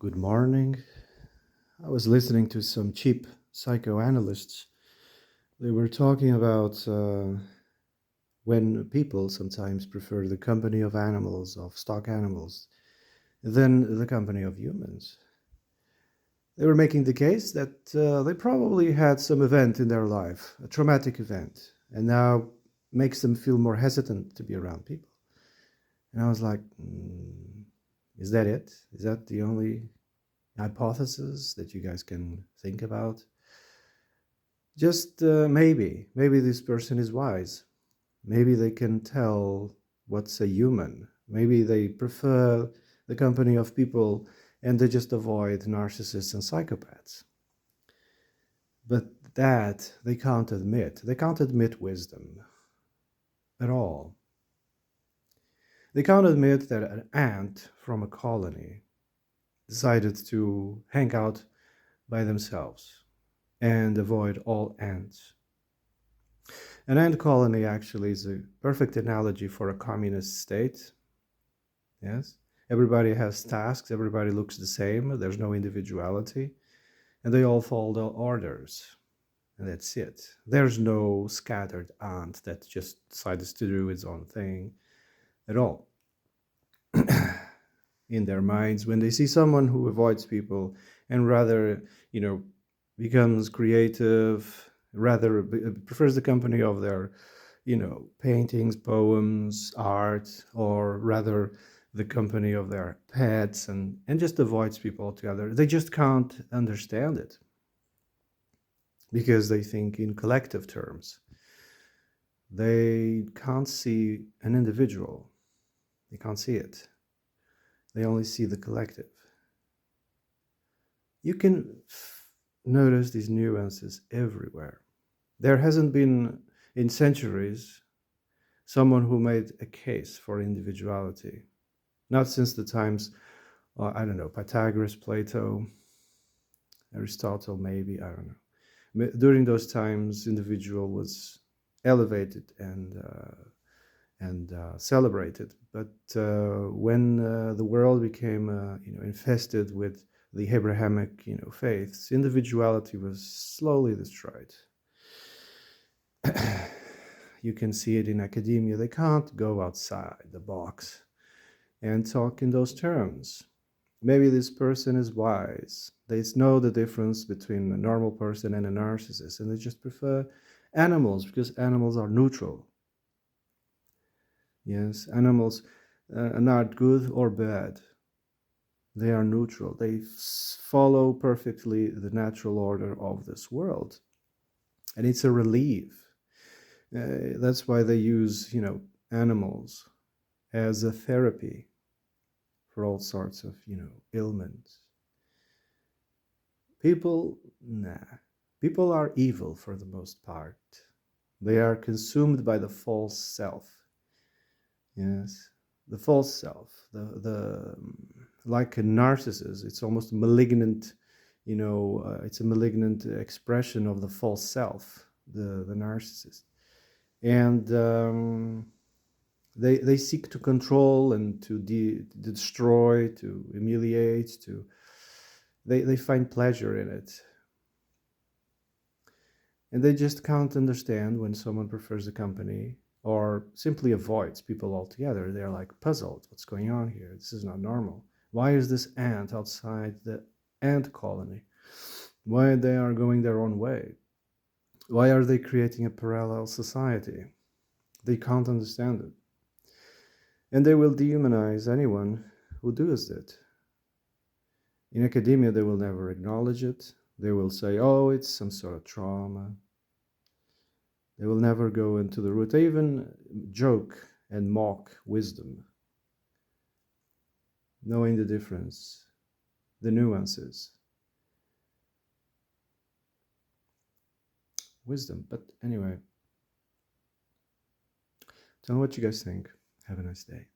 Good morning. I was listening to some cheap psychoanalysts. They were talking about when people sometimes prefer the company of animals, of stock animals, than the company of humans. They were making the case that they probably had some event in their life, a traumatic event, and now makes them feel more hesitant to be around people. And I was like, is that it? Is that the only hypothesis that you guys can think about? Just maybe this person is wise. Maybe they can tell what's a human. Maybe they prefer the company of people and they just avoid narcissists and psychopaths. But that they can't admit. They can't admit wisdom at all. They can't admit that an ant from a colony decided to hang out by themselves and avoid all ants. An ant colony actually is a perfect analogy for a communist state. Yes. Everybody has tasks, everybody looks the same, there's no individuality, and they all follow orders. And that's it. There's no scattered ant that just decides to do its own thing at all. In their minds, when they see someone who avoids people and rather, becomes creative, rather prefers the company of their paintings, poems, art, or rather the company of their pets, and just avoids people altogether. They just can't understand it because they think in collective terms. They can't see an individual. They can't see it. They only see the collective. You can notice these nuances everywhere. There hasn't been in centuries someone who made a case for individuality. Not since the times, I don't know, Pythagoras, Plato, Aristotle, maybe, I don't know. During those times, individual was elevated and celebrated. But when the world became, infested with the Abrahamic, faiths, individuality was slowly destroyed. You can see it in academia. They can't go outside the box and talk in those terms. Maybe this person is wise. They know the difference between a normal person and a narcissist, and they just prefer animals because animals are neutral. Yes, animals are not good or bad. They are neutral. They follow perfectly the natural order of this world. And it's a relief. That's why they use, animals as a therapy for all sorts of, ailments. People, nah. People are evil for the most part. They are consumed by the false self. Yes, the false self, the like a narcissist. It's almost malignant. It's a malignant expression of the false self, the narcissist, and they seek to control and to destroy, to humiliate, to they find pleasure in it. And they just can't understand when someone prefers a company or simply avoids people altogether. They're like puzzled. What's going on here? This is not normal. Why is this ant outside the ant colony? Why they are going their own way? Why are they creating a parallel society? They can't understand it. And they will dehumanize anyone who does it. In academia, they will never acknowledge it. They will say, oh, it's some sort of trauma. They will never go into the root. They even joke and mock wisdom, knowing the difference, the nuances. Wisdom. But anyway, tell me what you guys think. Have a nice day.